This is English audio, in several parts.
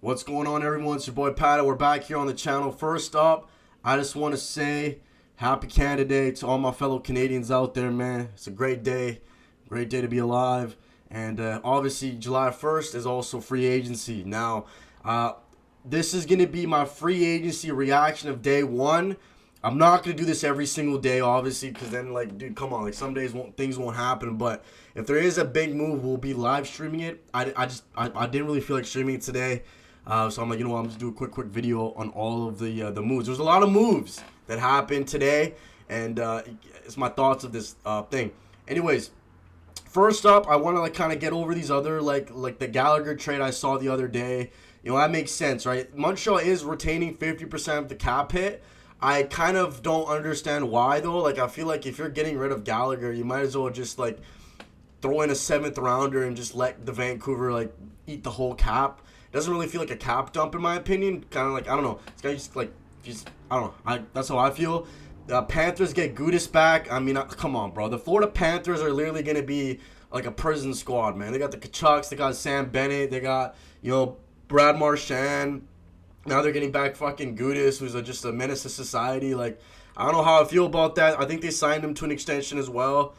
What's going on, everyone? It's your boy Pat. We're back here on the channel. First up, I just want to say happy Canada Day to all my fellow Canadians out there, man. It's a great day to be alive. And obviously, July 1st is also free agency. Now, this is going to be my free agency reaction of day one. I'm not going to do this every single day, obviously, because then, like, dude, come on. Like, some days things won't happen. But if there is a big move, we'll be live streaming it. I didn't really feel like streaming it today. So I'm like, you know what, I'm just do a quick video on all of the moves. There's a lot of moves that happened today, and it's my thoughts of this thing. Anyways, first up, I want to like kind of get over these other like the Gallagher trade I saw the other day. You know, that makes sense, right? Montreal is retaining 50% of the cap hit. I kind of don't understand why though. Like, I feel like if you're getting rid of Gallagher, you might as well just like throw in a 7th rounder and just let the Vancouver like eat the whole cap. Doesn't really feel like a cap dump in my opinion. Kind of like, I don't know. It's kind of just like, I don't know. That's how I feel. Panthers get Gudis back. I mean, come on, bro. The Florida Panthers are literally going to be like a prison squad, man. They got the Kachucks. They got Sam Bennett. They got, you know, Brad Marchand. Now they're getting back fucking Gudis, who's just a menace to society. Like, I don't know how I feel about that. I think they signed him to an extension as well.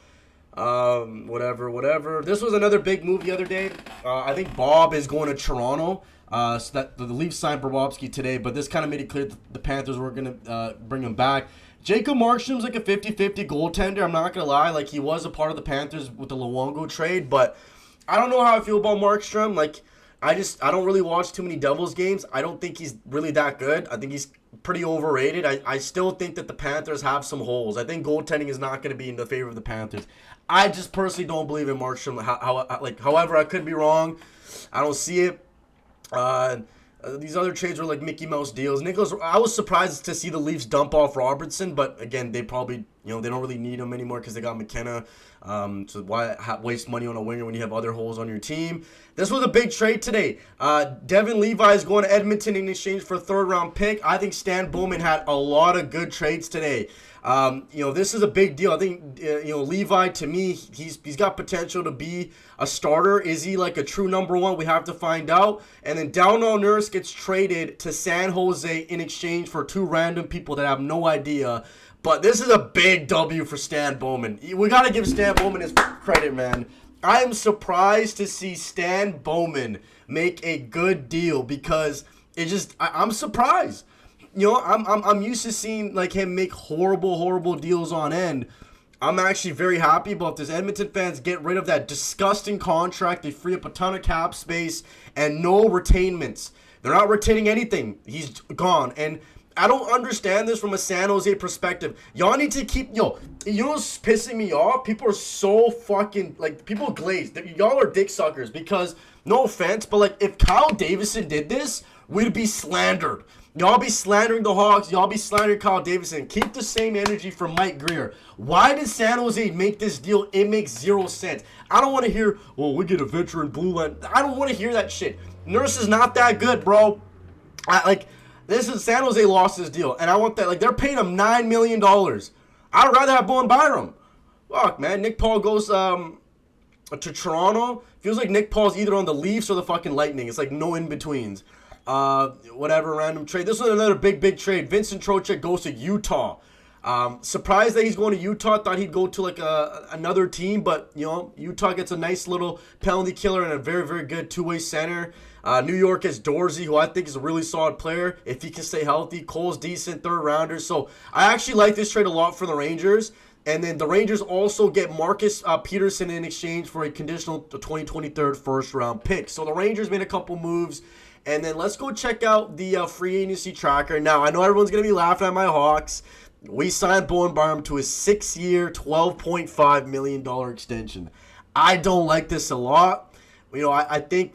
Whatever. This was another big move the other day. I think Bob is going to Toronto. So that the Leafs signed Bobrovsky today, but this kind of made it clear that the Panthers were going to bring him back. Jacob Markstrom's like a 50-50 goaltender. I'm not going to lie. Like, he was a part of the Panthers with the Luongo trade, but I don't know how I feel about Markstrom. Like, I don't really watch too many Devils games. I don't think he's really that good. I think he's pretty overrated. I still think that the Panthers have some holes. I think goaltending is not going to be in the favor of the Panthers. I just personally don't believe in Markstrom. However, I could be wrong. I don't see it. These other trades were like Mickey Mouse deals. I was surprised to see the Leafs dump off Robertson, but again, they probably, you know, they don't really need him anymore because they got McKenna. So why waste money on a winger when you have other holes on your team? This was a big trade today. Devin Levi is going to Edmonton in exchange for a 3rd-round pick. I think Stan Bowman had a lot of good trades today. You know, this is a big deal. I think, you know, Levi, to me, he's got potential to be a starter. Is he like a true number one? We have to find out. And then Darnell Nurse gets traded to San Jose in exchange for 2 random people that have no idea. But this is a big W for Stan Bowman. We got to give Stan Bowman his credit, man. I am surprised to see Stan Bowman make a good deal because I'm surprised. You know, I'm used to seeing like him make horrible deals on end. I'm actually very happy about this. Edmonton fans, get rid of that disgusting contract. They free up a ton of cap space and no retainments. They're not retaining anything. He's gone. And I don't understand this from a San Jose perspective. Y'all need to keep, you know what's pissing me off? People are so fucking, like, people glazed. Y'all are dick suckers because, no offense, but like, if Kyle Davison did this, we'd be slandered. Y'all be slandering the Hawks. Y'all be slandering Kyle Davison. Keep the same energy from Mike Greer. Why did San Jose make this deal? It makes 0 sense. I don't want to hear, well, we get a veteran blue line. I don't want to hear that shit. Nurse is not that good, bro. This is San Jose lost this deal, and I want that. Like, they're paying him $9 million. I'd rather have Bowen Byram. Fuck, man. Nick Paul goes to Toronto. Feels like Nick Paul's either on the Leafs or the fucking Lightning. It's like no in-betweens. Whatever, random trade. This was another big trade. Vincent Trocheck goes to Utah. Surprised that he's going to Utah. Thought he'd go to like another team, but you know, Utah gets a nice little penalty killer and a very good two-way center. New York has Dorsey, who I think is a really solid player if he can stay healthy. Cole's decent, 3rd-rounder. So I actually like this trade a lot for the Rangers. And then the Rangers also get Marcus Peterson in exchange for a conditional 2023 1st-round pick. So the Rangers made a couple moves. And then let's go check out the free agency tracker. Now, I know everyone's going to be laughing at my Hawks. We signed Bowen Byram to a 6-year, $12.5 million extension. I don't like this a lot. You know, I think,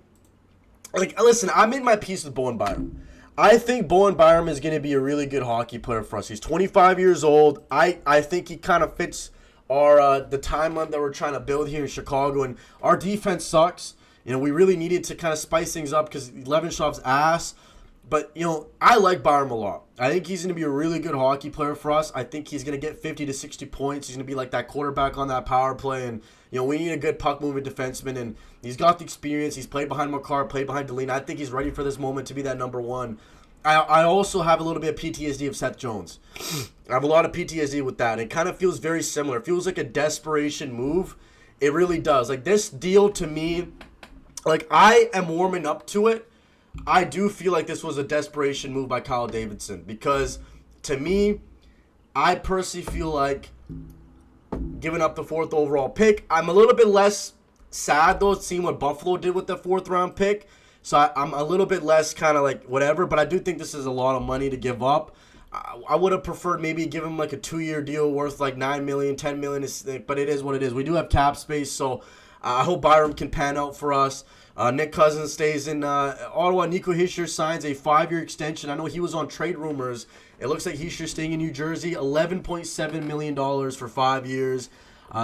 like, listen, I made my peace with Bowen Byram. I think Bowen Byram is going to be a really good hockey player for us. He's 25 years old. I think he kind of fits our the timeline that we're trying to build here in Chicago. And our defense sucks. You know, we really needed to kind of spice things up because Levenshov's ass. But, I like Byram a lot. I think he's going to be a really good hockey player for us. I think he's going to get 50 to 60 points. He's going to be like that quarterback on that power play. And, we need a good puck-moving defenseman. And he's got the experience. He's played behind Makar, played behind Deline. I think he's ready for this moment to be that number one. I also have a little bit of PTSD of Seth Jones. I have a lot of PTSD with that. It kind of feels very similar. It feels like a desperation move. It really does. Like, this deal to me, like, I am warming up to it. I do feel like this was a desperation move by Kyle Davidson because, to me, I personally feel like giving up the 4th overall pick. I'm a little bit less sad, though, seeing what Buffalo did with the 4th round pick. So I'm a little bit less kind of like whatever, but I do think this is a lot of money to give up. I would have preferred maybe give him like a 2-year deal worth like $9 million, $10 million, but it is what it is. We do have cap space, so I hope Byram can pan out for us. Nick Cousins stays in Ottawa. Nico Hischier signs a 5-year extension. I know he was on trade rumors. It looks like Hischier's staying in New Jersey. $11.7 million for 5 years.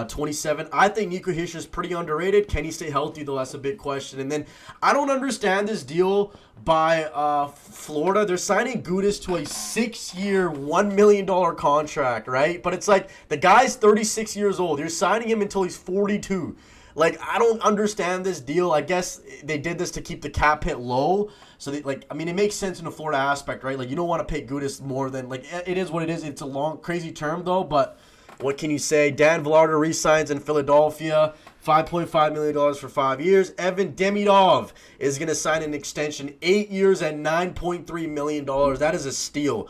27. I think Nico Hischier is pretty underrated. Can he stay healthy, though? That's a big question. And then I don't understand this deal by Florida. They're signing Gudas to a 6-year, $1 million contract, right? But it's like the guy's 36 years old. You're signing him until he's 42. Like, I don't understand this deal. I guess they did this to keep the cap hit low. So, it makes sense in the Florida aspect, right? Like, you don't want to pay Gudas more than, it is what it is. It's a long, crazy term, though, but what can you say? Dan Villardo re-signs in Philadelphia, $5.5 million for 5 years. Evan Demidov is going to sign an extension, 8 years at $9.3 million. That is a steal.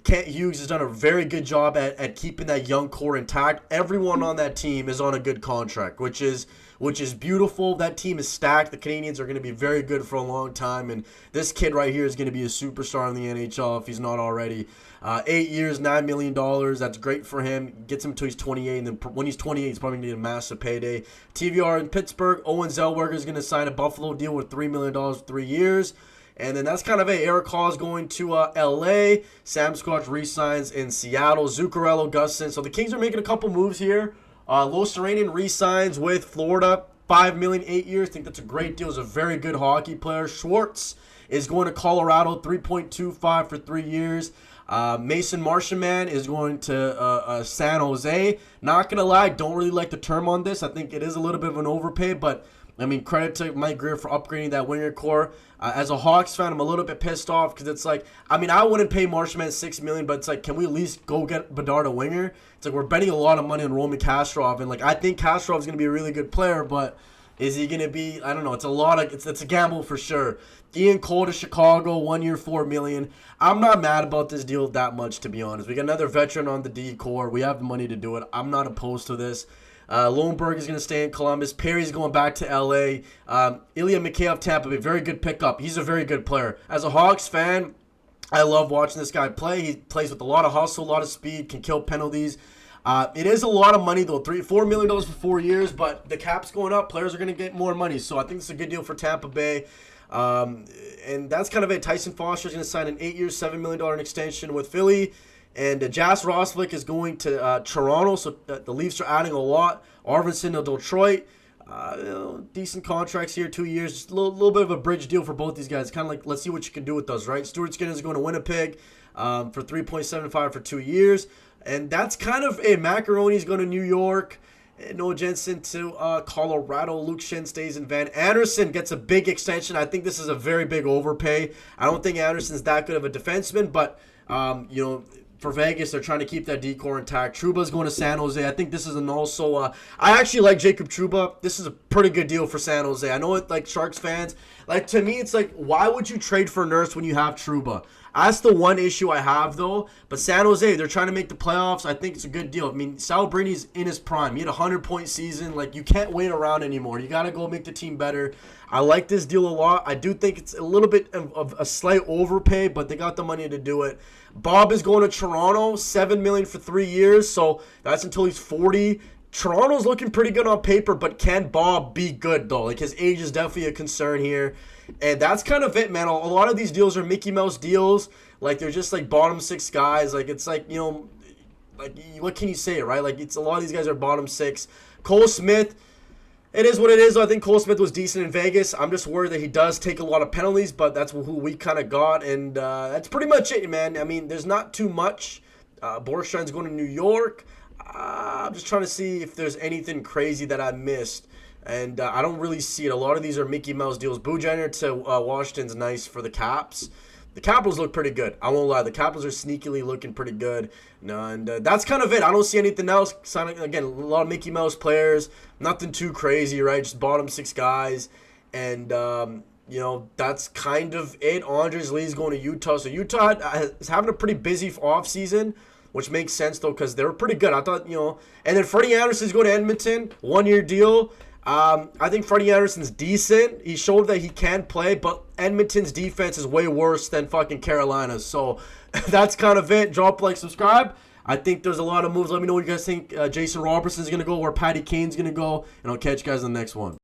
Kent Hughes has done a very good job at keeping that young core intact. Everyone on that team is on a good contract, which is beautiful. That team is stacked. The Canadians are going to be very good for a long time, and this kid right here is going to be a superstar in the NHL if he's not already. 8 years, $9 million. That's great for him. Gets him until he's 28, and then when he's 28, he's probably going to get a massive payday. TVR in Pittsburgh. Owen Zellweger is going to sign a Buffalo deal with $3 million for 3 years. And then that's kind of Eric Hall's going to L.A. Sam Scotch re-signs in Seattle. Zuccarello, Gustin. So the Kings are making a couple moves here. Los Serenian re-signs with Florida. $5 million, 8 years. I think that's a great deal. He's a very good hockey player. Schwartz is going to Colorado. $3.25 for 3 years. Mason Marchand is going to San Jose. Not going to lie, don't really like the term on this. I think it is a little bit of an overpay, but credit to Mike Greer for upgrading that winger core. As a Hawks fan, I'm a little bit pissed off because it's like, I wouldn't pay Marchand $6 million, but it's like, can we at least go get Bedard a winger? It's like we're betting a lot of money on Roman Kastrov, and I think Kastrov is going to be a really good player, but is he going to be? I don't know. It's a gamble for sure. Ian Cole to Chicago, 1 year, $4 million. I'm not mad about this deal that much, to be honest. We got another veteran on the D core. We have the money to do it. I'm not opposed to this. Lohenberg is going to stay in Columbus. Perry's going back to L.A. Ilya Mikheyev, Tampa Bay, very good pickup. He's a very good player. As a Hawks fan, I love watching this guy play. He plays with a lot of hustle, a lot of speed, can kill penalties. It is a lot of money, though. $4 million for 4 years, but the cap's going up. Players are going to get more money, so I think it's a good deal for Tampa Bay. And that's kind of it. Tyson Foster is going to sign an 8-year, $7 million extension with Philly. And Jas Roslovic is going to Toronto, so the Leafs are adding a lot. Arvidsson to Detroit. Decent contracts here, 2 years. Just a little bit of a bridge deal for both these guys. Kind of like, let's see what you can do with those, right? Stuart Skinner is going to Winnipeg for $3.75 for 2 years. And that's kind of it. Macaroni's going to New York. Noah Jensen to Colorado. Luke Shin stays in Van. Anderson gets a big extension. I think this is a very big overpay. I don't think Anderson's that good of a defenseman, but, for Vegas, they're trying to keep that D-core intact. Truba's going to San Jose. I think this is an also... I actually like Jacob Trouba. This is a pretty good deal for San Jose. I know it, Sharks fans... to me, it's why would you trade for Nurse when you have Trouba? That's the one issue I have, though. But San Jose, they're trying to make the playoffs. I think it's a good deal. Sal Brini's in his prime. He had a 100-point season. You can't wait around anymore. You got to go make the team better. I like this deal a lot. I do think it's a little bit of a slight overpay, but they got the money to do it. Bob is going to Toronto, $7 million for 3 years, so that's until he's 40. Toronto's looking pretty good on paper, but can Bob be good, though? His age is definitely a concern here. And that's kind of it, man. A lot of these deals are Mickey Mouse deals. They're just, bottom six guys. What can you say, right? It's a lot of these guys are bottom six. Cole Smith, It is what it is. I think Cole Smith was decent in Vegas. I'm just worried that he does take a lot of penalties, but that's who we kind of got, and that's pretty much it, man. I mean, there's not too much. Borstein's going to New York. I'm just trying to see if there's anything crazy that I missed, and I don't really see it. A lot of these are Mickey Mouse deals. Boudjanier to Washington's nice for the Caps. The Capitals look pretty good. I won't lie. The Capitals are sneakily looking pretty good. No, and that's kind of it. I don't see anything else. Again, a lot of Mickey Mouse players. Nothing too crazy, right? Just bottom 6 guys. And, that's kind of it. Andres Lee's going to Utah. So Utah is having a pretty busy offseason, which makes sense, though, because they were pretty good. I thought, And then Freddie Anderson's going to Edmonton. 1-year deal. I think Freddie Anderson's decent. He showed that he can play, but Edmonton's defense is way worse than fucking Carolina's. So that's kind of it. Drop, like, subscribe. I think there's a lot of moves. Let me know what you guys think. Jason Robertson's going to go, where Patty Kane's going to go, and I'll catch you guys in the next one.